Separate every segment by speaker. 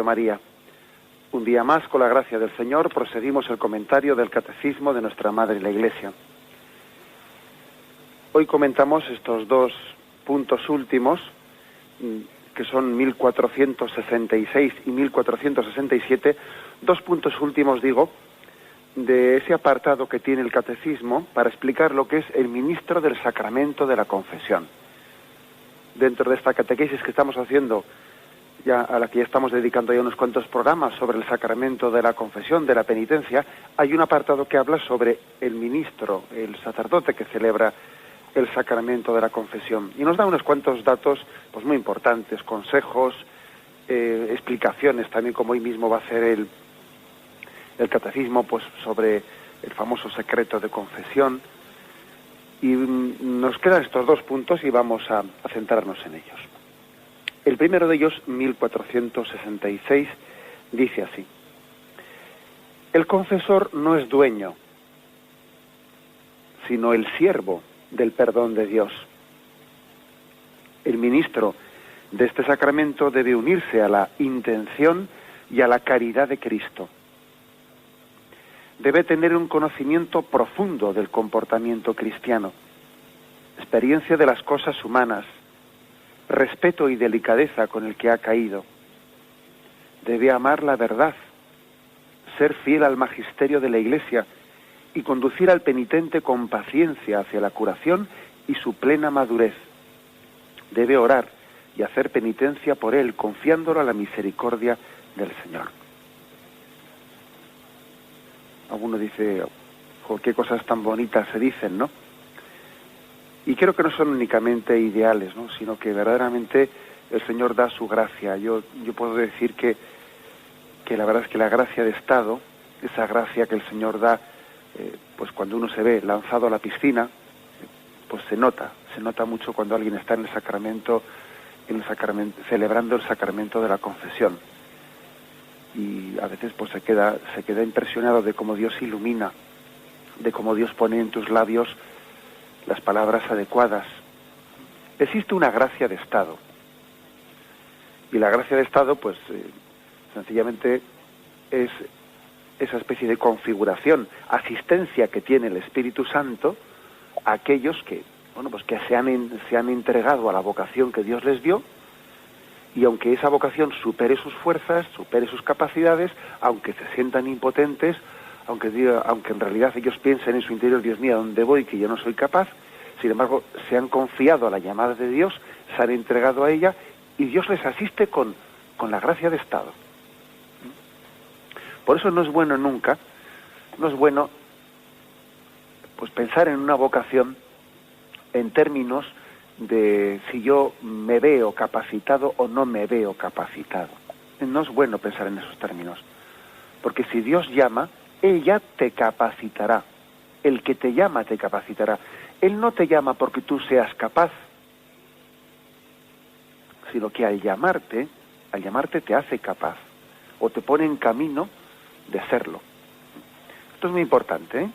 Speaker 1: María. Un día más, con la gracia del Señor, proseguimos el comentario del Catecismo de nuestra Madre la Iglesia. Hoy comentamos estos dos puntos últimos, que son 1466 y 1467, dos puntos últimos, digo, de ese apartado que tiene el Catecismo para explicar lo que es el ministro del sacramento de la confesión. Dentro de esta catequesis que estamos haciendo, ya a la que ya estamos dedicando ya unos cuantos programas sobre el sacramento de la confesión, de la penitencia, hay un apartado que habla sobre el ministro, el sacerdote que celebra el sacramento de la confesión. Y nos da unos cuantos datos pues muy importantes, consejos, explicaciones también, como hoy mismo va a hacer el catecismo, pues sobre el famoso secreto de confesión. Y nos quedan estos dos puntos y vamos a centrarnos en ellos. El primero de ellos, 1466, dice así: el confesor no es dueño, sino el siervo del perdón de Dios. El ministro de este sacramento debe unirse a la intención y a la caridad de Cristo. Debe tener un conocimiento profundo del comportamiento cristiano, experiencia de las cosas humanas, respeto y delicadeza con el que ha caído. Debe amar la verdad, ser fiel al magisterio de la Iglesia y conducir al penitente con paciencia hacia la curación y su plena madurez. Debe orar y hacer penitencia por él, confiándolo a la misericordia del Señor. Alguno dice, qué cosas tan bonitas se dicen, ¿no? Y creo que no son únicamente ideales, ¿no?, sino que verdaderamente el Señor da su gracia. Yo puedo decir que la verdad es que la gracia de Estado, esa gracia que el Señor da, pues cuando uno se ve lanzado a la piscina, pues se nota mucho cuando alguien está en el sacramento, celebrando el sacramento de la confesión. Y a veces pues se queda impresionado de cómo Dios ilumina, de cómo Dios pone en tus labios las palabras adecuadas. Existe una gracia de Estado. Y la gracia de Estado, pues, sencillamente es esa especie de configuración, asistencia que tiene el Espíritu Santo a aquellos que, pues que se han entregado a la vocación que Dios les dio, y aunque esa vocación supere sus fuerzas, supere sus capacidades, aunque se sientan impotentes, aunque en realidad ellos piensen en su interior, Dios mío, ¿a dónde voy?, que yo no soy capaz, sin embargo, se han confiado a la llamada de Dios, se han entregado a ella, y Dios les asiste con la gracia de Estado. Por eso no es bueno nunca, pues pensar en una vocación en términos de si yo me veo capacitado o no me veo capacitado. No es bueno pensar en esos términos, porque si Dios llama, Él ya te capacitará. El que te llama te capacitará. Él no te llama porque tú seas capaz, sino que al llamarte te hace capaz, o te pone en camino de serlo. Esto es muy importante, ¿eh?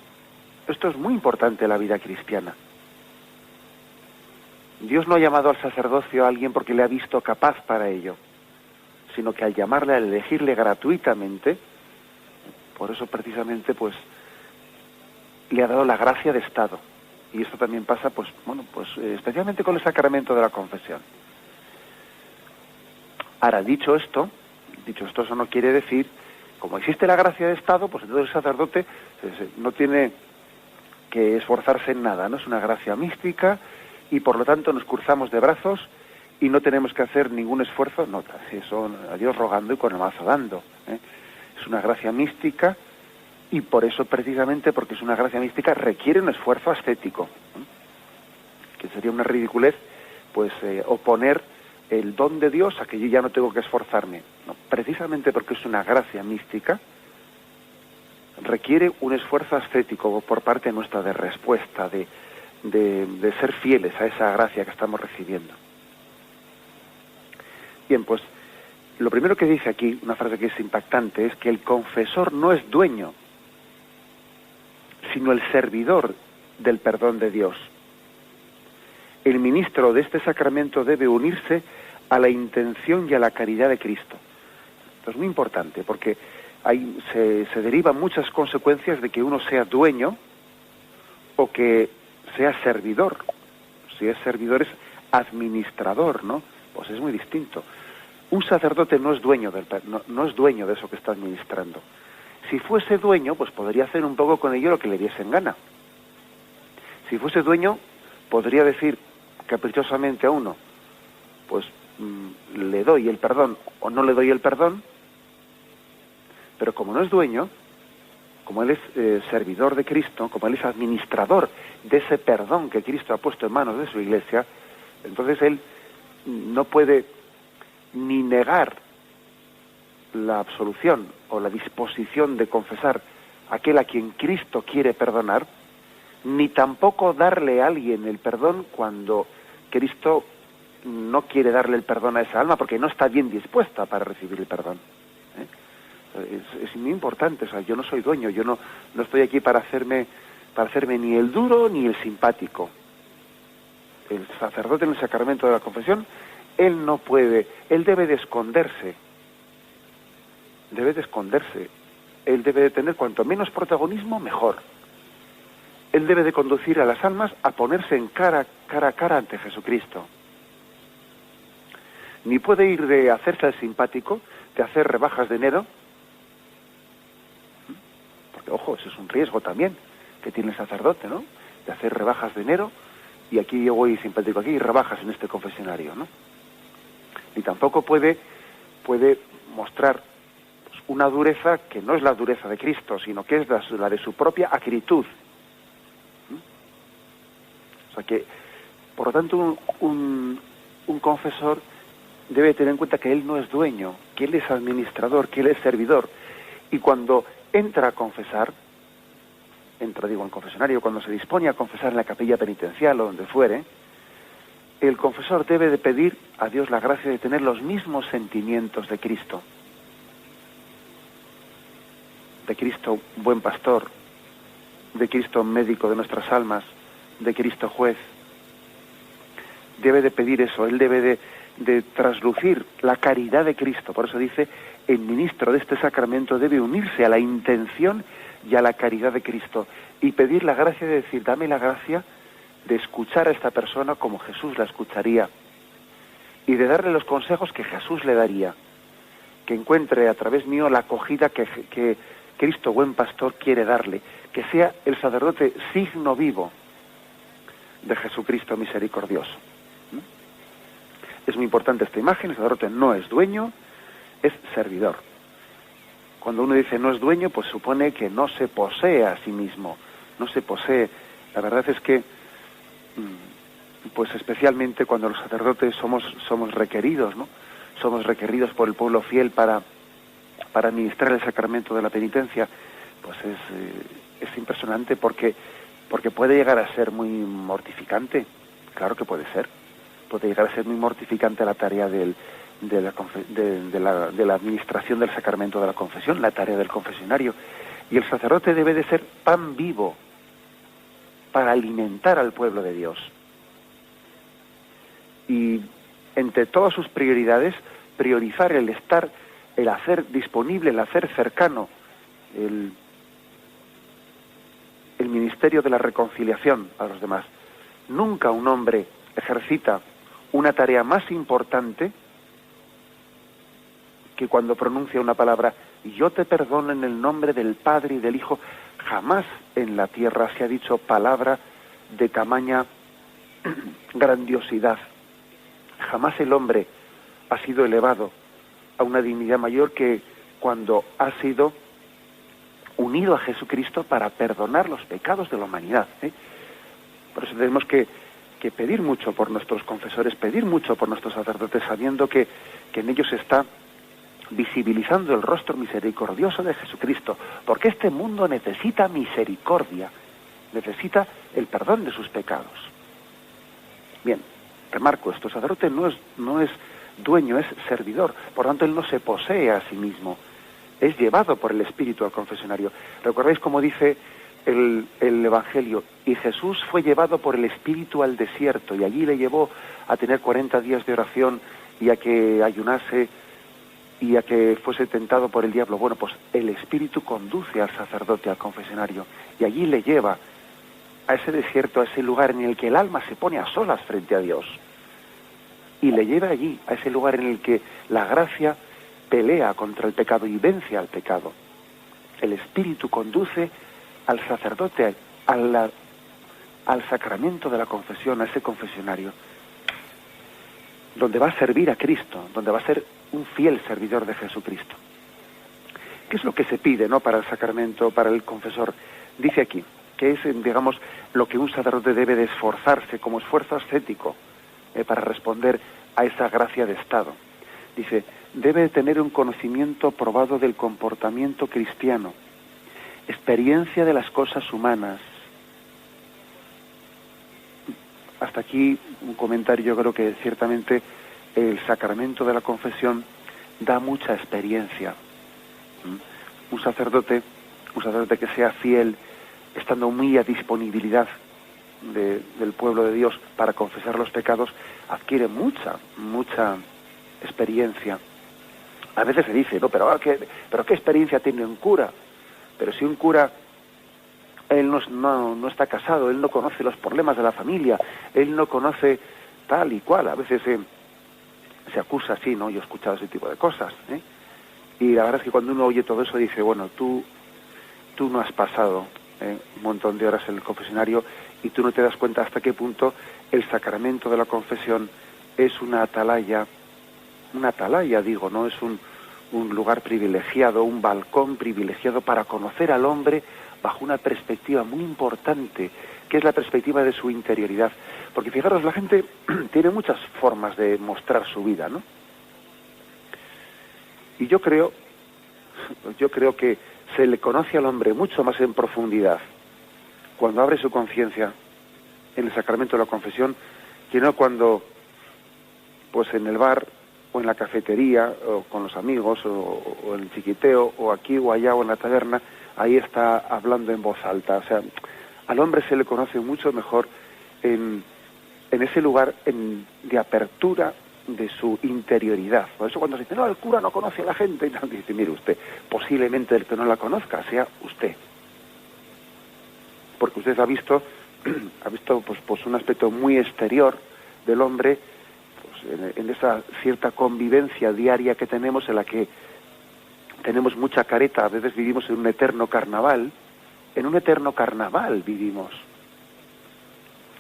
Speaker 1: Esto es muy importante en la vida cristiana. Dios no ha llamado al sacerdocio a alguien porque le ha visto capaz para ello, sino que al llamarle, al elegirle gratuitamente, por eso precisamente pues le ha dado la gracia de Estado. Y esto también pasa especialmente con el sacramento de la confesión. Ahora, dicho esto, eso no quiere decir, como existe la gracia de Estado, pues entonces el sacerdote no tiene que esforzarse en nada, ¿no? Es una gracia mística y por lo tanto nos cruzamos de brazos y no tenemos que hacer ningún esfuerzo, no, son a Dios rogando y con el mazo dando, ¿eh? Es una gracia mística y por eso, precisamente porque es una gracia mística, requiere un esfuerzo ascético, ¿eh? Que sería una ridiculez pues oponer el don de Dios a que yo ya no tengo que esforzarme. No, precisamente porque es una gracia mística, requiere un esfuerzo ascético por parte nuestra de respuesta, de ser fieles a esa gracia que estamos recibiendo. Bien, pues lo primero que dice aquí, una frase que es impactante, es que el confesor no es dueño, sino el servidor del perdón de Dios. El ministro de este sacramento debe unirse a la intención y a la caridad de Cristo. Esto es muy importante, porque se derivan muchas consecuencias de que uno sea dueño o que sea servidor. Si es servidor es administrador, ¿no? Pues es muy distinto. Un sacerdote no es dueño no es dueño de eso que está administrando. Si fuese dueño, pues podría hacer un poco con ello lo que le diese en gana. Si fuese dueño, podría decir caprichosamente a uno, pues le doy el perdón o no le doy el perdón, pero como no es dueño, como él es servidor de Cristo, como él es administrador de ese perdón que Cristo ha puesto en manos de su Iglesia, entonces él no puede ni negar la absolución o la disposición de confesar a aquel a quien Cristo quiere perdonar, ni tampoco darle a alguien el perdón cuando Cristo no quiere darle el perdón a esa alma porque no está bien dispuesta para recibir el perdón. Es muy importante. O sea, yo no soy dueño, yo no estoy aquí para hacerme ni el duro ni el simpático. El sacerdote en el sacramento de la confesión, él no puede, él debe de esconderse, él debe de tener cuanto menos protagonismo, mejor. Él debe de conducir a las almas a ponerse en cara a cara ante Jesucristo. Ni puede ir de hacerse el simpático, de hacer rebajas de enero, porque, ojo, eso es un riesgo también que tiene el sacerdote, ¿no? De hacer rebajas de enero, y aquí yo voy simpático aquí, y rebajas en este confesionario, ¿no? Ni tampoco puede mostrar pues, una dureza que no es la dureza de Cristo, sino que es la de su propia acritud. O sea que, por lo tanto, un confesor debe tener en cuenta que él no es dueño, que él es administrador, que él es servidor. Y cuando entra a confesar, en confesionario, cuando se dispone a confesar en la capilla penitencial o donde fuere, el confesor debe de pedir a Dios la gracia de tener los mismos sentimientos de Cristo buen pastor, de Cristo médico de nuestras almas, de Cristo juez. Debe de pedir eso, él debe de traslucir la caridad de Cristo. Por eso dice, el ministro de este sacramento debe unirse a la intención y a la caridad de Cristo y pedir la gracia de decir, dame la gracia de escuchar a esta persona como Jesús la escucharía y de darle los consejos que Jesús le daría, que encuentre a través mío la acogida que Cristo, buen pastor, quiere darle, que sea el sacerdote signo vivo de Jesucristo misericordioso. Es muy importante esta imagen. El sacerdote no es dueño, es servidor. Cuando uno dice no es dueño, pues supone que no se posee a sí mismo, no se posee. La verdad es que, pues especialmente cuando los sacerdotes somos requeridos, ¿no? Somos requeridos por el pueblo fiel para administrar el sacramento de la penitencia, pues es impresionante porque puede llegar a ser muy mortificante. Claro que puede llegar a ser muy mortificante la tarea de la administración del sacramento de la confesión, la tarea del confesionario. Y el sacerdote debe de ser pan vivo para alimentar al pueblo de Dios. Y entre todas sus prioridades, priorizar el hacer disponible, el hacer cercano, el ministerio de la reconciliación a los demás. Nunca un hombre ejercita una tarea más importante que cuando pronuncia una palabra, yo te perdono en el nombre del Padre y del Hijo. Jamás en la tierra se ha dicho palabra de tamaña grandiosidad. Jamás el hombre ha sido elevado a una dignidad mayor que cuando ha sido unido a Jesucristo para perdonar los pecados de la humanidad. Por eso tenemos que pedir mucho por nuestros confesores, pedir mucho por nuestros sacerdotes, sabiendo que en ellos se está visibilizando el rostro misericordioso de Jesucristo, porque este mundo necesita misericordia, necesita el perdón de sus pecados. Bien, remarco esto, el sacerdote no es dueño, es servidor, por tanto él no se posee a sí mismo, es llevado por el Espíritu al confesionario. ¿Recordáis cómo dice el Evangelio? Y Jesús fue llevado por el Espíritu al desierto, y allí le llevó a tener 40 días de oración y a que ayunase y a que fuese tentado por el diablo. Bueno, pues el Espíritu conduce al sacerdote al confesionario y allí le lleva a ese desierto, a ese lugar en el que el alma se pone a solas frente a Dios. Y le lleva allí, a ese lugar en el que la gracia pelea contra el pecado y vence al pecado. El Espíritu conduce al sacerdote al sacramento de la confesión, a ese confesionario, donde va a servir a Cristo, donde va a ser un fiel servidor de Jesucristo. ¿Qué es lo que se pide, no, para el sacramento, para el confesor? Dice aquí que es, digamos, lo que un sacerdote debe de esforzarse como esfuerzo ascético para responder a esa gracia de Estado. Dice, debe tener un conocimiento probado del comportamiento cristiano, experiencia de las cosas humanas. Hasta aquí un comentario. Yo creo que ciertamente el sacramento de la confesión da mucha experiencia. Un sacerdote que sea fiel, estando muy a disponibilidad del pueblo de Dios para confesar los pecados, adquiere mucha experiencia. A veces se dice, no, pero qué experiencia tiene un cura. Pero si un cura, él no está casado, él no conoce los problemas de la familia, él no conoce tal y cual. A veces se acusa así, ¿no? Yo he escuchado ese tipo de cosas, ¿eh? Y la verdad es que cuando uno oye todo eso dice, bueno, tú no has pasado un montón de horas en el confesionario y tú no te das cuenta hasta qué punto el sacramento de la confesión es una atalaya, digo, ¿no? Es un lugar privilegiado, un balcón privilegiado para conocer al hombre bajo una perspectiva muy importante, que es la perspectiva de su interioridad. Porque fijaros, la gente tiene muchas formas de mostrar su vida, ¿no? Y yo creo que se le conoce al hombre mucho más en profundidad cuando abre su conciencia en el sacramento de la confesión, que no cuando, pues en el bar, o en la cafetería, o con los amigos, o en el chiquiteo, o aquí o allá, o en la taberna, ahí está hablando en voz alta. O sea, al hombre se le conoce mucho mejor en ese lugar de apertura de su interioridad. Por eso cuando se dice, no, el cura no conoce a la gente, y dice, mire usted, posiblemente el que no la conozca sea usted. Porque usted ha visto pues un aspecto muy exterior del hombre, en esa cierta convivencia diaria que tenemos, en la que tenemos mucha careta. A veces vivimos en un eterno carnaval vivimos,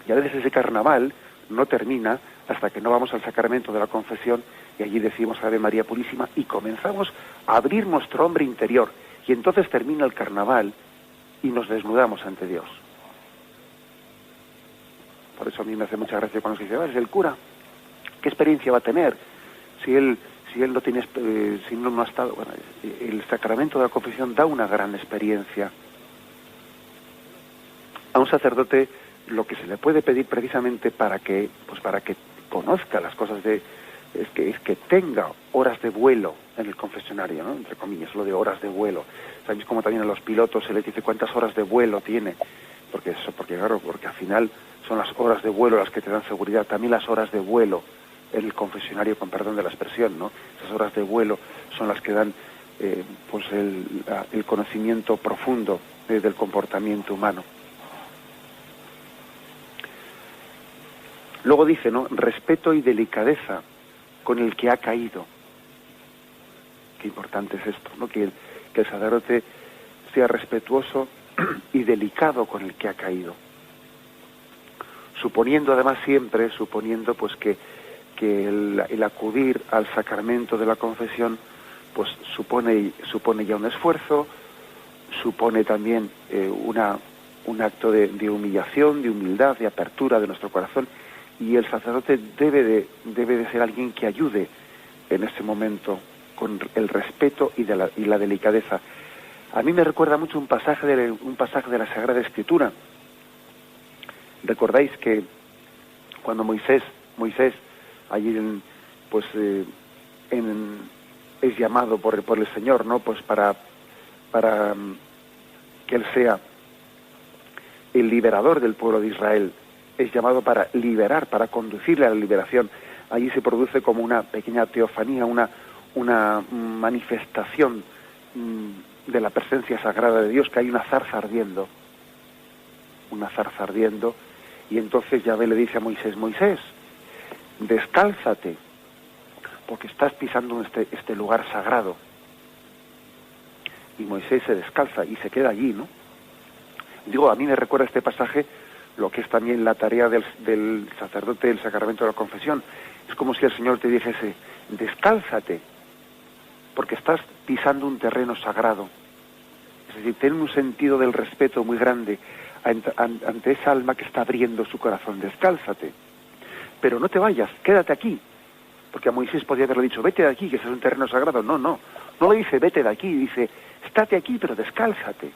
Speaker 1: y a veces ese carnaval no termina hasta que no vamos al sacramento de la confesión y allí decimos Ave María Purísima y comenzamos a abrir nuestro hombre interior, y entonces termina el carnaval y nos desnudamos ante Dios. Por eso a mí me hace mucha gracia cuando se dice, es el cura, ¿qué experiencia va a tener si él no tiene, si no ha estado? Bueno, el sacramento de la confesión da una gran experiencia. A un sacerdote lo que se le puede pedir precisamente para que conozca las cosas es que tenga horas de vuelo en el confesionario, ¿no? Entre comillas, lo de horas de vuelo. Sabéis como también a los pilotos se les dice cuántas horas de vuelo tiene, porque al final son las horas de vuelo las que te dan seguridad. También las horas de vuelo en el confesionario, con perdón de la expresión, ¿no? Esas horas de vuelo son las que dan el conocimiento profundo del comportamiento humano. Luego dice, ¿no? Respeto y delicadeza con el que ha caído. Qué importante es esto, ¿no? Que el sacerdote sea respetuoso y delicado con el que ha caído. Suponiendo pues que el acudir al sacramento de la confesión pues supone ya un esfuerzo, supone también un acto de humillación, de humildad, de apertura de nuestro corazón, y el sacerdote debe de ser alguien que ayude en ese momento con el respeto y la delicadeza. A mí me recuerda mucho un pasaje de la Sagrada Escritura. Recordáis que cuando Moisés allí es llamado por el Señor, ¿no? Pues para que él sea el liberador del pueblo de Israel, es llamado para liberar, para conducirle a la liberación. Allí se produce como una pequeña teofanía, una manifestación de la presencia sagrada de Dios, que hay una zarza ardiendo, y entonces Yahvé le dice a Moisés: Moisés, descálzate, porque estás pisando este lugar sagrado. Y Moisés se descalza y se queda allí, ¿no? Digo, a mí me recuerda este pasaje lo que es también la tarea del sacerdote del sacramento de la confesión. Es como si el Señor te dijese: descálzate, porque estás pisando un terreno sagrado. Es decir, ten un sentido del respeto muy grande ante esa alma que está abriendo su corazón. Descálzate, pero no te vayas, quédate aquí. Porque a Moisés podía haberle dicho: vete de aquí, que ese es un terreno sagrado. No le dice vete de aquí, dice: estate aquí, pero descálzate.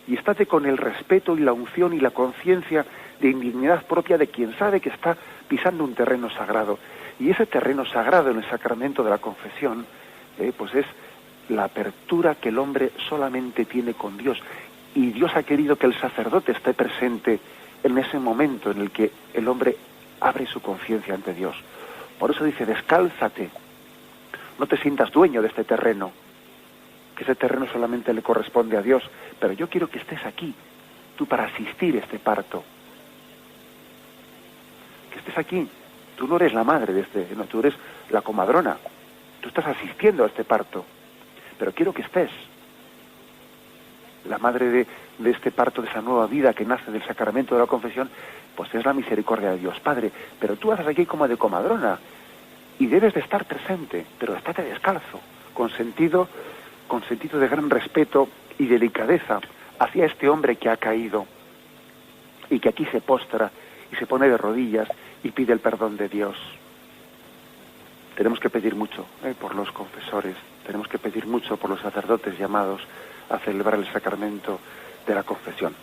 Speaker 1: Y estate con el respeto y la unción y la conciencia de indignidad propia de quien sabe que está pisando un terreno sagrado. Y ese terreno sagrado en el sacramento de la confesión, pues es la apertura que el hombre solamente tiene con Dios. Y Dios ha querido que el sacerdote esté presente en ese momento en el que el hombre abre su conciencia ante Dios. Por eso dice: descálzate, no te sientas dueño de este terreno, que ese terreno solamente le corresponde a Dios, pero yo quiero que estés aquí, tú, para asistir a este parto. Que estés aquí. Tú no eres la madre no, tú eres la comadrona. Tú estás asistiendo a este parto, pero quiero que estés. La madre de este parto, de esa nueva vida que nace del sacramento de la confesión, pues es la misericordia de Dios Padre. Pero tú haces aquí como de comadrona y debes de estar presente, pero estate descalzo, con sentido de gran respeto y delicadeza hacia este hombre que ha caído y que aquí se postra y se pone de rodillas y pide el perdón de Dios. Tenemos que pedir mucho por los confesores, tenemos que pedir mucho por los sacerdotes llamados a celebrar el sacramento de la confesión.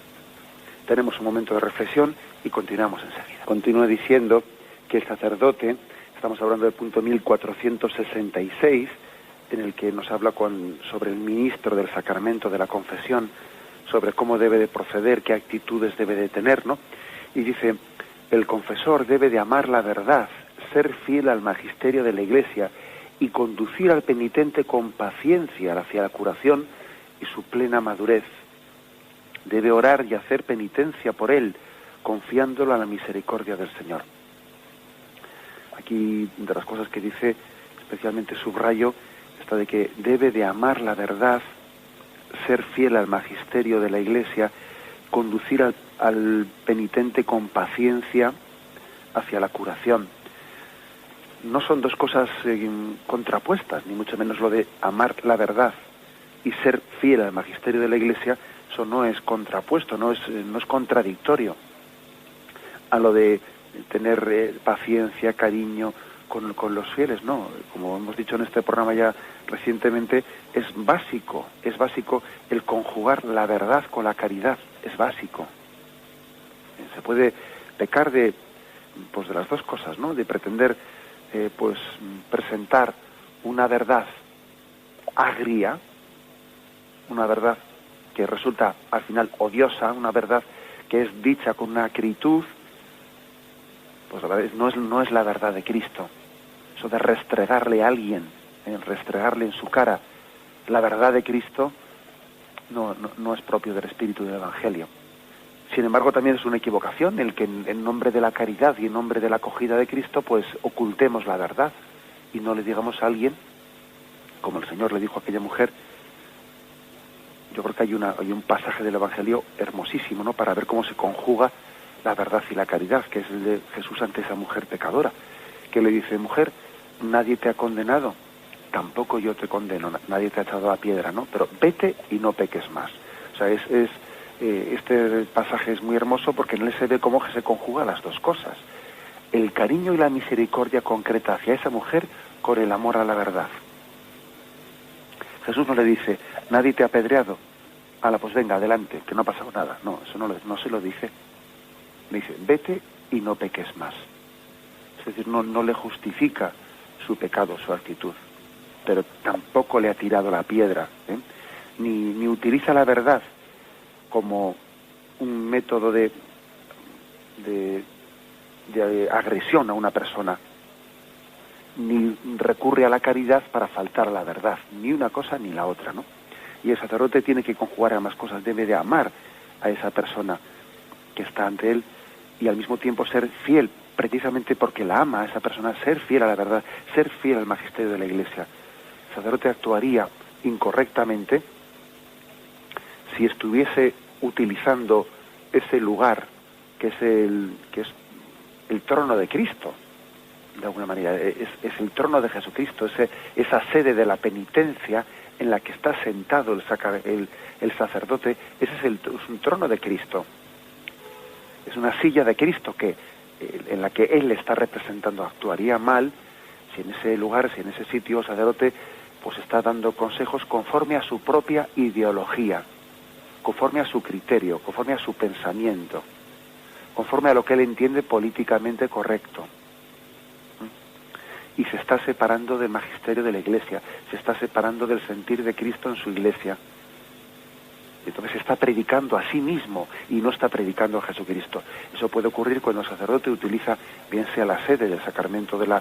Speaker 1: Tenemos un momento de reflexión y continuamos enseguida. Continúa diciendo que el sacerdote, estamos hablando del punto 1466, en el que nos habla sobre el ministro del sacramento de la confesión, sobre cómo debe de proceder, qué actitudes debe de tener, ¿no? Y dice: el confesor debe de amar la verdad, ser fiel al magisterio de la Iglesia y conducir al penitente con paciencia hacia la curación y su plena madurez. Debe orar y hacer penitencia por él, confiándolo a la misericordia del Señor. Aquí, de las cosas que dice, especialmente subrayo esta de que debe de amar la verdad, ser fiel al magisterio de la Iglesia, conducir al penitente con paciencia hacia la curación. No son dos cosas contrapuestas, ni mucho menos lo de amar la verdad y ser fiel al magisterio de la Iglesia. Eso no es contrapuesto, no es contradictorio a lo de tener paciencia, cariño con los fieles. No, como hemos dicho en este programa ya recientemente, es básico el conjugar la verdad con la caridad, es básico. Se puede pecar de las dos cosas, ¿no? De pretender presentar una verdad agria, una verdad que resulta al final odiosa, una verdad que es dicha con una acritud, pues a la vez no es la verdad de Cristo. Eso de restregarle a alguien, restregarle en su cara la verdad de Cristo, no es propio del espíritu del Evangelio. Sin embargo, también es una equivocación el que en nombre de la caridad y en nombre de la acogida de Cristo, pues ocultemos la verdad y no le digamos a alguien, como el Señor le dijo a aquella mujer. Yo creo que hay un pasaje del Evangelio hermosísimo, ¿no?, para ver cómo se conjuga la verdad y la caridad, que es el de Jesús ante esa mujer pecadora, que le dice: mujer, nadie te ha condenado, tampoco yo te condeno, nadie te ha echado la piedra, ¿no? Pero vete y no peques más. O sea, este pasaje es muy hermoso porque en él se ve cómo se conjugan las dos cosas: el cariño y la misericordia concreta hacia esa mujer con el amor a la verdad. Jesús no le dice: nadie te ha apedreado, pues venga, adelante, que no ha pasado nada. No, eso no se lo dice. Le dice: vete y no peques más. Es decir, no le justifica su pecado, su actitud, pero tampoco le ha tirado la piedra, ni utiliza la verdad como un método de agresión a una persona. ni recurre a la caridad para faltar a la verdad, ni una cosa ni la otra, ¿no? Y el sacerdote tiene que conjugar ambas cosas, debe de amar a esa persona que está ante él y al mismo tiempo ser fiel, precisamente porque la ama a esa persona, ser fiel a la verdad, ser fiel al magisterio de la Iglesia. El sacerdote actuaría incorrectamente si estuviese utilizando ese lugar que es el trono de Cristo, de alguna manera, es el trono de Jesucristo, esa sede de la penitencia en la que está sentado el sacerdote. Ese es un trono de Cristo, es una silla de Cristo en la que él está representando. Actuaría mal si en ese lugar, si en ese sitio el sacerdote pues está dando consejos conforme a su propia ideología, conforme a su criterio, conforme a su pensamiento, conforme a lo que él entiende políticamente correcto. Y se está separando del magisterio de la Iglesia, se está separando del sentir de Cristo en su Iglesia. Entonces se está predicando a sí mismo y no está predicando a Jesucristo. Eso puede ocurrir cuando el sacerdote utiliza, bien sea la sede del sacramento de la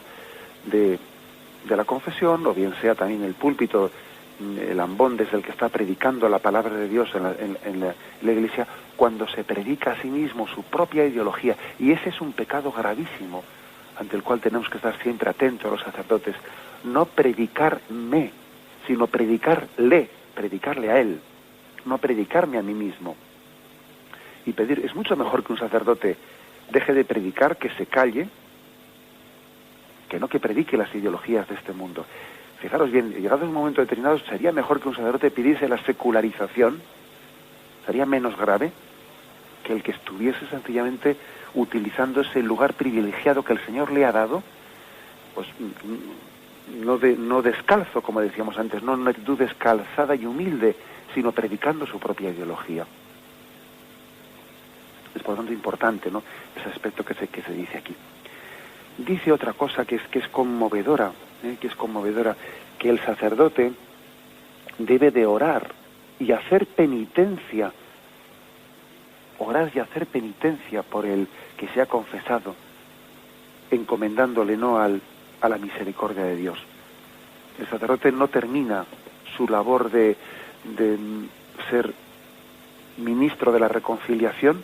Speaker 1: confesión, o bien sea también el púlpito, el ambón desde el que está predicando la palabra de Dios en la Iglesia, cuando se predica a sí mismo su propia ideología. Y ese es un pecado gravísimo, ante el cual tenemos que estar siempre atentos los sacerdotes. No predicarme, sino predicarle a él, no predicarme a mí mismo. Y pedir, es mucho mejor que un sacerdote deje de predicar, que se calle, que no que predique las ideologías de este mundo. Fijaros bien, llegado un momento determinado, sería mejor que un sacerdote pidiese la secularización, sería menos grave que el que estuviese sencillamente utilizando ese lugar privilegiado que el Señor le ha dado, pues no descalzo, como decíamos antes, no en una actitud descalzada y humilde, sino predicando su propia ideología. Es por lo tanto importante, ¿no?, ese aspecto que se dice aquí. Dice otra cosa que es conmovedora, que el sacerdote debe de orar y hacer penitencia, por el que se ha confesado, encomendándole no a la misericordia de Dios. El sacerdote no termina su labor de ser ministro de la reconciliación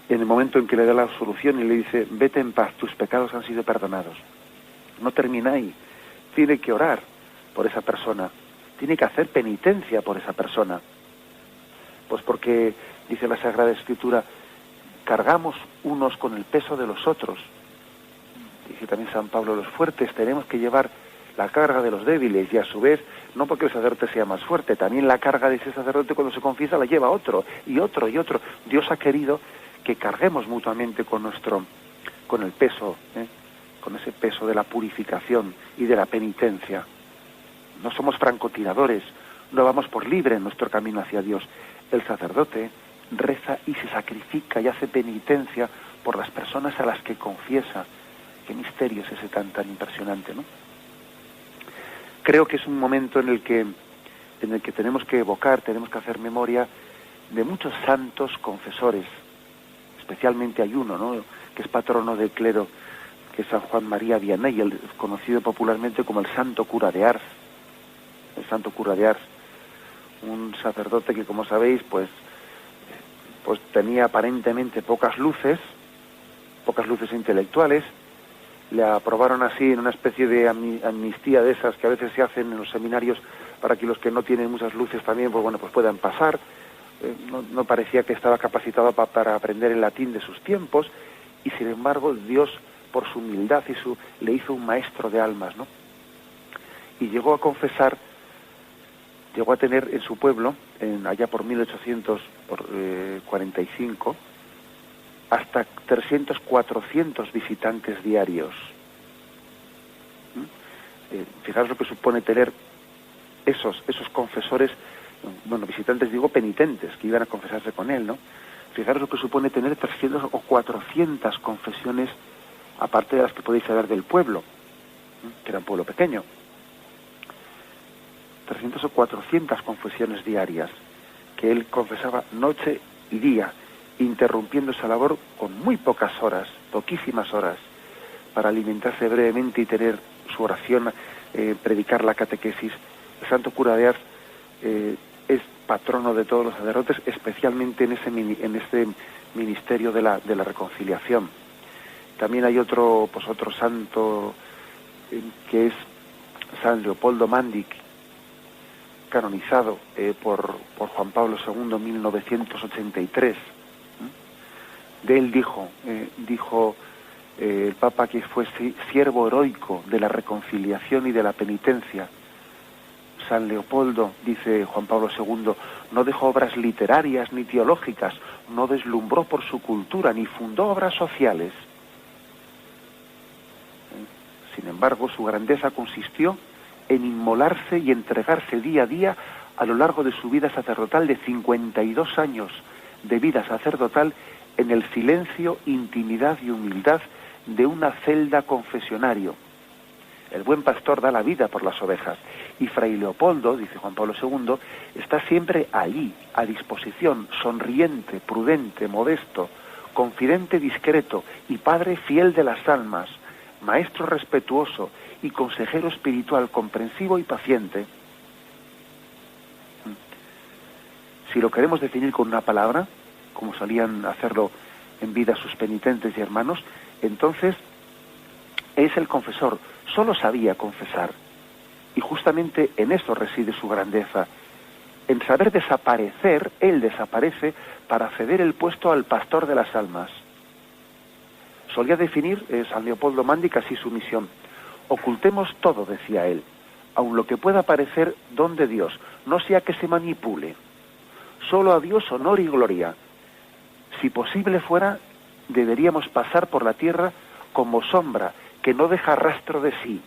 Speaker 1: en el momento en que le da la absolución y le dice: vete en paz, tus pecados han sido perdonados. No termina ahí. Tiene que orar por esa persona, tiene que hacer penitencia por esa persona. Pues porque, dice la Sagrada Escritura, cargamos unos con el peso de los otros. Dice también San Pablo, los fuertes tenemos que llevar la carga de los débiles, y a su vez, no porque el sacerdote sea más fuerte, también la carga de ese sacerdote cuando se confiesa la lleva otro, y otro, y otro. Dios ha querido que carguemos mutuamente con el peso, con ese peso de la purificación y de la penitencia. No somos francotiradores, no vamos por libre en nuestro camino hacia Dios. El sacerdote reza y se sacrifica y hace penitencia por las personas a las que confiesa. Qué misterio es ese tan impresionante, ¿no? Creo que es un momento en el que tenemos que evocar, tenemos que hacer memoria de muchos santos confesores. Especialmente hay uno, ¿no?, que es patrono del clero, que es San Juan María Vianney, conocido popularmente como el Santo Cura de Ars. El Santo Cura de Ars, un sacerdote que, como sabéis, pues tenía aparentemente pocas luces intelectuales. Le aprobaron así en una especie de amnistía de esas que a veces se hacen en los seminarios para que los que no tienen muchas luces también, pues puedan pasar. No parecía que estaba capacitado para aprender el latín de sus tiempos, y sin embargo Dios, por su humildad le hizo un maestro de almas, ¿no? Y llegó a confesar, llegó a tener en su pueblo, allá por 1845, hasta 300, 400 visitantes diarios. Fijaros lo que supone tener esos confesores, visitantes, digo penitentes, que iban a confesarse con él, ¿no? Fijaros lo que supone tener 300 o 400 confesiones, aparte de las que podéis saber del pueblo, que era un pueblo pequeño. 300 o 400 confesiones diarias, que él confesaba noche y día, interrumpiendo esa labor con muy pocas horas, poquísimas horas, para alimentarse brevemente y tener su oración, predicar la catequesis. El santo cura de Ars es patrono de todos los sacerdotes, especialmente en este ministerio de la reconciliación. También hay otro santo que es San Leopoldo Mandic, canonizado por Juan Pablo II en 1983. De él dijo el Papa que fue siervo heroico de la reconciliación y de la penitencia. San Leopoldo, dice Juan Pablo II, no dejó obras literarias ni teológicas, no deslumbró por su cultura ni fundó obras sociales. Sin embargo, su grandeza consistió en inmolarse y entregarse día a día a lo largo de su vida sacerdotal de 52 años de vida sacerdotal en el silencio, intimidad y humildad de una celda confesionario. El buen pastor da la vida por las ovejas y Fray Leopoldo, dice Juan Pablo II, está siempre allí, a disposición, sonriente, prudente, modesto, confidente, discreto y padre fiel de las almas, maestro respetuoso y consejero espiritual comprensivo y paciente. Si lo queremos definir con una palabra, como solían hacerlo en vida sus penitentes y hermanos, entonces es el confesor. Solo sabía confesar. Y justamente en eso reside su grandeza. En saber desaparecer, él desaparece para ceder el puesto al pastor de las almas. Solía definir San Leopoldo Mandic así su misión. Ocultemos todo, decía él, aun lo que pueda parecer don de Dios, no sea que se manipule. Solo a Dios honor y gloria. Si posible fuera, deberíamos pasar por la tierra como sombra, que no deja rastro de sí,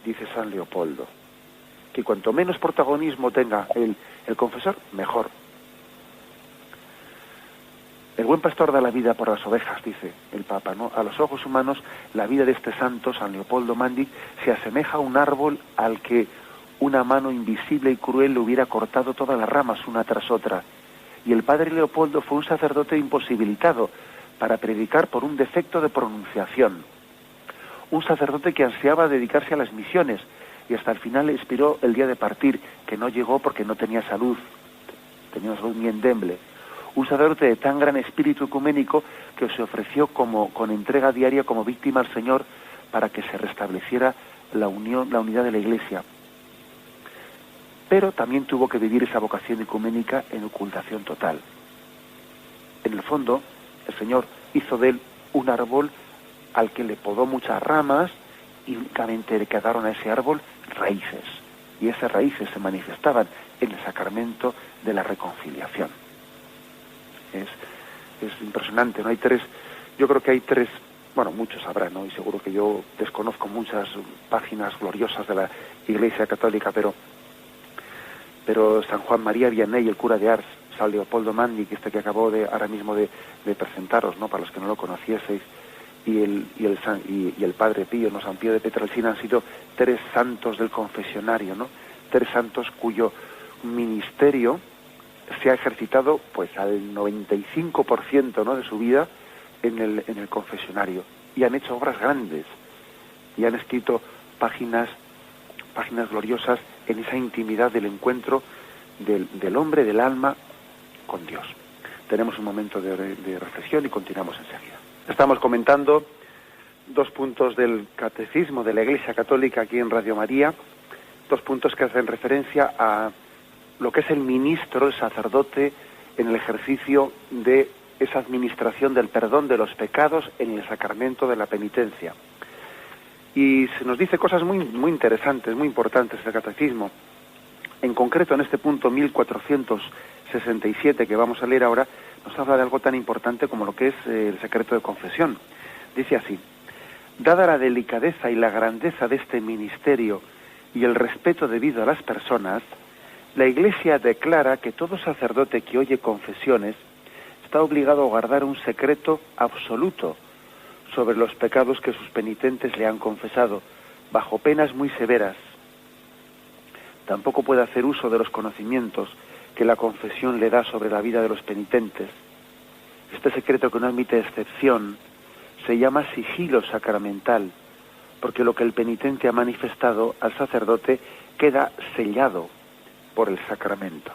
Speaker 1: dice San Leopoldo. Que cuanto menos protagonismo tenga el confesor, mejor. El buen pastor da la vida por las ovejas, dice el Papa, ¿no? A los ojos humanos, la vida de este santo, San Leopoldo Mandic, se asemeja a un árbol al que una mano invisible y cruel le hubiera cortado todas las ramas una tras otra. Y el padre Leopoldo fue un sacerdote imposibilitado para predicar por un defecto de pronunciación. Un sacerdote que ansiaba dedicarse a las misiones y hasta el final expiró el día de partir, que no llegó porque no tenía salud muy endeble. Un sacerdote de tan gran espíritu ecuménico que se ofreció con entrega diaria como víctima al Señor para que se restableciera la unidad de la Iglesia. Pero también tuvo que vivir esa vocación ecuménica en ocultación total. En el fondo, el Señor hizo de él un árbol al que le podó muchas ramas y únicamente le quedaron a ese árbol raíces. Y esas raíces se manifestaban en el sacramento de la reconciliación. Es impresionante, ¿no? Yo creo que hay tres, bueno, muchos habrá, ¿no? Y seguro que yo desconozco muchas páginas gloriosas de la Iglesia Católica, pero San Juan María Vianney, el cura de Ars, San Leopoldo Mandic, que acabo ahora mismo de presentaros, ¿no? Para los que no lo conocieseis, y el Padre Pío, ¿no? San Pío de Pietrelcina, han sido tres santos del confesionario, ¿no? Tres santos cuyo ministerio se ha ejercitado pues al 95%, ¿no? de su vida en el confesionario, y han hecho obras grandes y han escrito páginas gloriosas en esa intimidad del encuentro del hombre, del alma con Dios. Tenemos un momento de reflexión y continuamos enseguida. Estamos comentando 2 puntos del catecismo de la Iglesia Católica aquí en Radio María, 2 puntos que hacen referencia a lo que es el ministro, el sacerdote, en el ejercicio de esa administración del perdón de los pecados en el sacramento de la penitencia. Y se nos dice cosas muy, muy interesantes, muy importantes del catecismo. En concreto, en este punto 1467 que vamos a leer ahora, nos habla de algo tan importante como lo que es el secreto de confesión. Dice así: dada la delicadeza y la grandeza de este ministerio y el respeto debido a las personas, la Iglesia declara que todo sacerdote que oye confesiones está obligado a guardar un secreto absoluto sobre los pecados que sus penitentes le han confesado, bajo penas muy severas. Tampoco puede hacer uso de los conocimientos que la confesión le da sobre la vida de los penitentes. Este secreto, que no admite excepción, se llama sigilo sacramental, porque lo que el penitente ha manifestado al sacerdote queda sellado por el sacramento.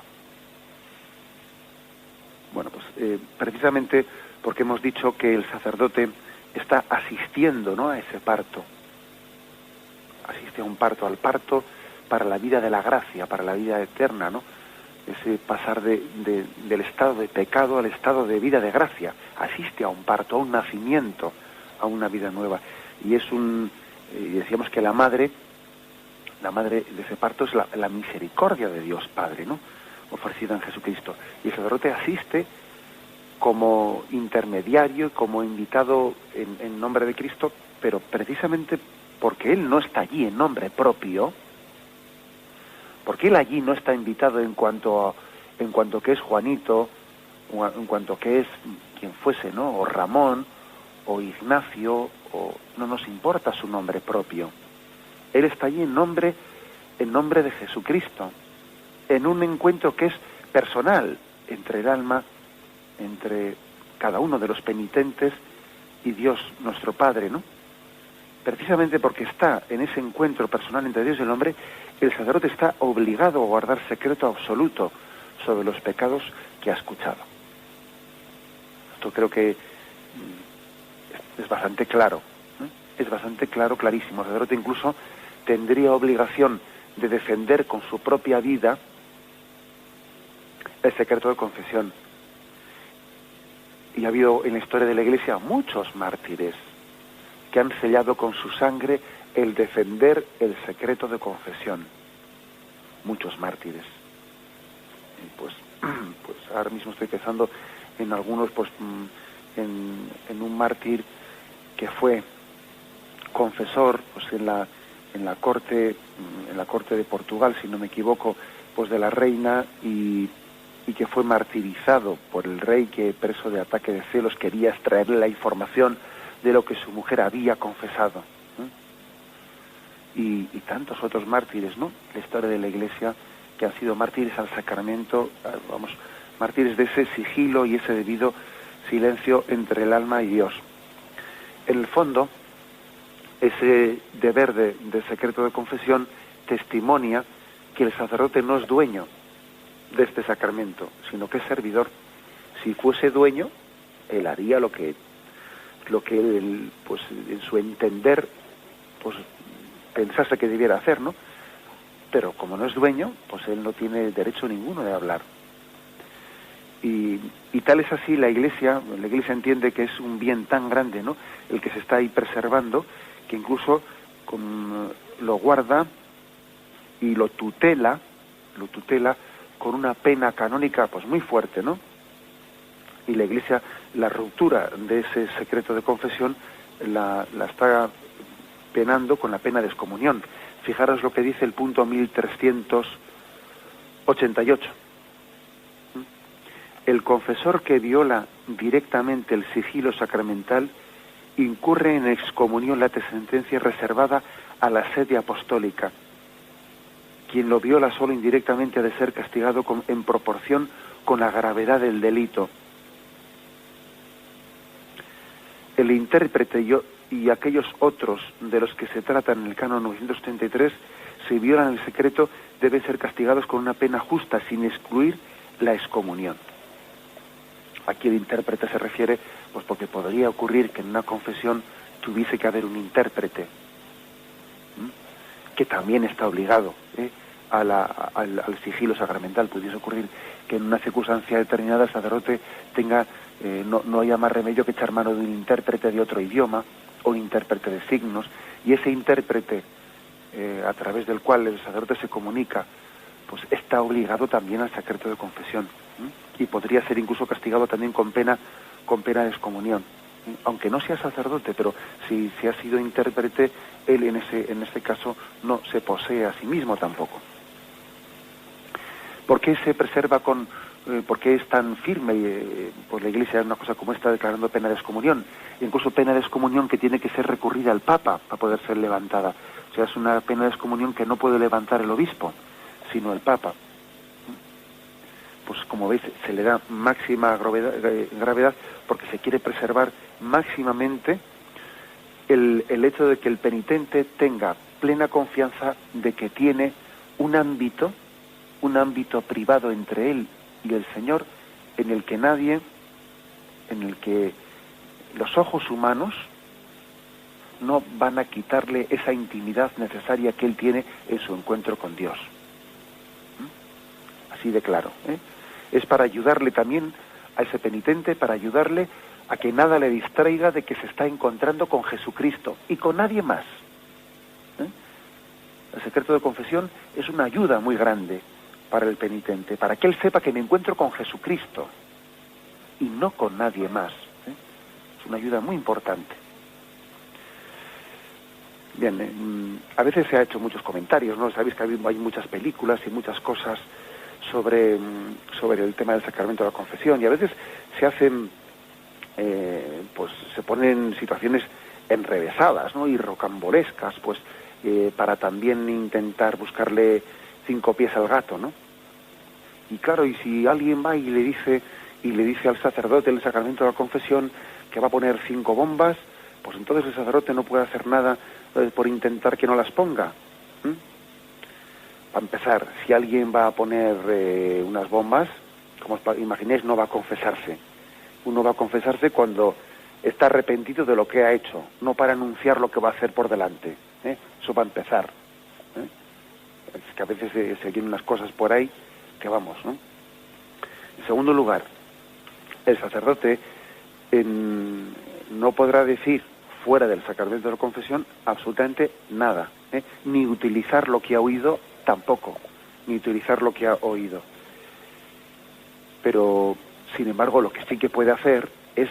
Speaker 1: Bueno, pues precisamente porque hemos dicho que el sacerdote está asistiendo, ¿no?, a ese parto. Asiste a un parto, al parto para la vida de la gracia, para la vida eterna, ¿no? Ese pasar del estado de pecado al estado de vida de gracia. Asiste a un parto, a un nacimiento, a una vida nueva. Y es decíamos que la madre de ese parto es la misericordia de Dios Padre, ¿no?, ofrecida en Jesucristo. Y el sacerdote asiste como intermediario, como invitado en nombre de Cristo, pero precisamente porque él no está allí en nombre propio, porque él allí no está invitado en cuanto que es Juanito, o en cuanto que es quien fuese, ¿no?, o Ramón, o Ignacio, o no nos importa su nombre propio. Él está allí en nombre de Jesucristo, en un encuentro que es personal entre el alma, entre cada uno de los penitentes y Dios nuestro Padre, ¿no? Precisamente porque está en ese encuentro personal entre Dios y el hombre, el sacerdote está obligado a guardar secreto absoluto sobre los pecados que ha escuchado. Esto creo que es bastante claro, ¿eh? Es bastante claro, clarísimo. El sacerdote incluso tendría obligación de defender con su propia vida el secreto de confesión. Y ha habido en la historia de la Iglesia muchos mártires que han sellado con su sangre el defender el secreto de confesión. Muchos mártires. Y pues ahora mismo estoy pensando en algunos, pues en un mártir que fue confesor, pues en la corte de Portugal, si no me equivoco, pues de la reina, y que fue martirizado por el rey, que preso de ataque de celos quería extraerle la información de lo que su mujer había confesado, ¿eh? Y tantos otros mártires, ¿no?, la historia de la Iglesia, que han sido mártires al sacramento, mártires de ese sigilo y ese debido silencio entre el alma y Dios. En el fondo, ese deber de secreto de confesión testimonia que el sacerdote no es dueño de este sacramento, sino que es servidor. Si fuese dueño, él haría lo que él, pues en su entender, pues pensase que debiera hacer, ¿no? Pero como no es dueño, pues él no tiene derecho ninguno de hablar. Y tal es así la Iglesia entiende que es un bien tan grande, ¿no?, el que se está ahí preservando, que incluso lo guarda y lo tutela con una pena canónica pues muy fuerte, ¿no? Y la Iglesia, la ruptura de ese secreto de confesión la está penando con la pena de excomunión. Fijaros lo que dice el punto 1388. El confesor que viola directamente el sigilo sacramental incurre en excomunión, la sentencia reservada a la sede apostólica. Quien lo viola solo indirectamente ha de ser castigado en proporción con la gravedad del delito. El intérprete y aquellos otros de los que se trata en el canon 933, si violan el secreto, deben ser castigados con una pena justa, sin excluir la excomunión. Aquí el intérprete se refiere, pues porque podría ocurrir que en una confesión tuviese que haber un intérprete, que también está obligado al sigilo sacramental. Pudiese ocurrir que en una circunstancia determinada el sacerdote tenga, no haya más remedio que echar mano de un intérprete de otro idioma, o un intérprete de signos, y ese intérprete a través del cual el sacerdote se comunica, pues está obligado también al secreto de confesión, y podría ser incluso castigado también con pena de excomunión, aunque no sea sacerdote, pero si ha sido intérprete, él en ese caso no se posee a sí mismo tampoco. ¿Por qué se preserva por qué es tan firme pues la Iglesia en una cosa como esta, declarando pena de excomunión? Incluso pena de excomunión que tiene que ser recurrida al Papa para poder ser levantada. O sea, es una pena de excomunión que no puede levantar el obispo, sino el Papa. Pues como veis, se le da máxima gravedad porque se quiere preservar máximamente el hecho de que el penitente tenga plena confianza de que tiene un ámbito privado entre él y el Señor, en el que los ojos humanos no van a quitarle esa intimidad necesaria que él tiene en su encuentro con Dios. Así de claro, ¿eh? Es para ayudarle también a ese penitente, para ayudarle a que nada le distraiga de que se está encontrando con Jesucristo y con nadie más. El secreto de confesión es una ayuda muy grande para el penitente, para que él sepa que me encuentro con Jesucristo y no con nadie más. Es una ayuda muy importante. Bien, a veces se ha hecho muchos comentarios, ¿no? Sabéis que hay muchas películas y muchas cosas sobre el tema del sacramento de la confesión, y a veces se hacen, se ponen situaciones enrevesadas, ¿no? Y rocambolescas, para también intentar buscarle 5 pies al gato, ¿no? Y claro, y si alguien va y le dice al sacerdote el sacramento de la confesión que va a poner 5 bombas, pues entonces el sacerdote no puede hacer nada por intentar que no las ponga. Para empezar, si alguien va a poner unas bombas, como os imaginéis, no va a confesarse. Uno va a confesarse cuando está arrepentido de lo que ha hecho, no para anunciar lo que va a hacer por delante. Eso va a empezar. Es que a veces se oyen unas cosas por ahí que vamos, ¿no? En segundo lugar, el sacerdote no podrá decir fuera del sacramento de la confesión absolutamente nada, ni utilizar lo que ha oído tampoco, ni utilizar lo que ha oído. Pero, sin embargo, lo que sí que puede hacer es,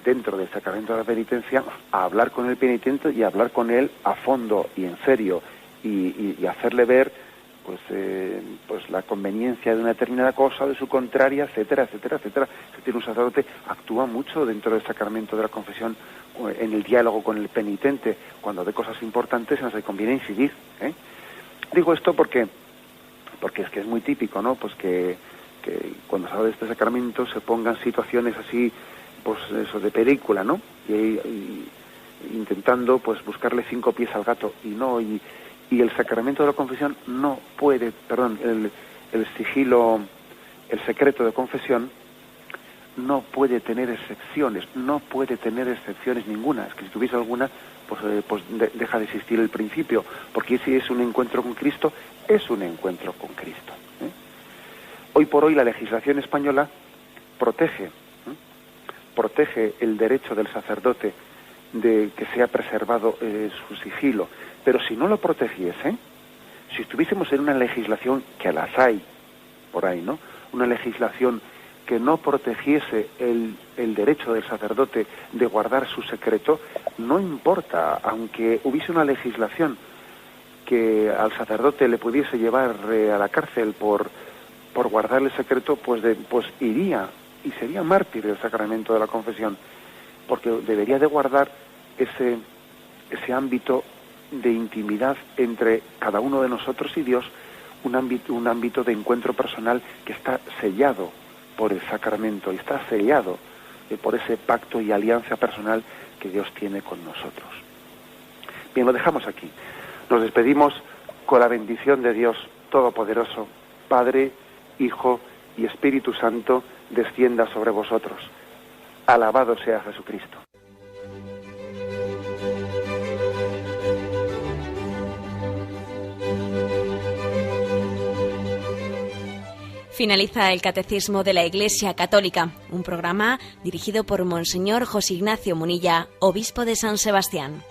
Speaker 1: dentro del sacramento de la penitencia, hablar con el penitente y hablar con él a fondo y en serio, y hacerle ver la conveniencia de una determinada cosa, de su contraria, etcétera, etcétera, etcétera. Es decir, un sacerdote actúa mucho dentro del sacramento de la confesión, en el diálogo con el penitente, cuando ve cosas importantes en las que conviene incidir. Digo esto porque es que es muy típico, ¿no? Pues que cuando se habla de este sacramento se pongan situaciones así, eso de película, ¿no? Y intentando buscarle 5 pies al gato, y el sacramento de la confesión no puede, el sigilo, el secreto de confesión no puede tener excepciones, ninguna. Es que si tuviese alguna, deja de existir el principio, porque si es un encuentro con Cristo, es un encuentro con Cristo. Hoy por hoy la legislación española protege el derecho del sacerdote de que sea preservado su sigilo, pero si no lo protegiese, si estuviésemos en una legislación, que las hay por ahí, ¿no? Una legislación que no protegiese el derecho del sacerdote de guardar su secreto, no importa, aunque hubiese una legislación que al sacerdote le pudiese llevar a la cárcel por guardar el secreto, iría y sería mártir del sacramento de la confesión, porque debería de guardar ese ámbito de intimidad entre cada uno de nosotros y Dios, un ámbito de encuentro personal que está sellado por el sacramento y está sellado por ese pacto y alianza personal que Dios tiene con nosotros. Bien, lo dejamos aquí. Nos despedimos con la bendición de Dios Todopoderoso, Padre, Hijo y Espíritu Santo, descienda sobre vosotros. Alabado sea Jesucristo.
Speaker 2: Finaliza el Catecismo de la Iglesia Católica, un programa dirigido por Monseñor José Ignacio Munilla, obispo de San Sebastián.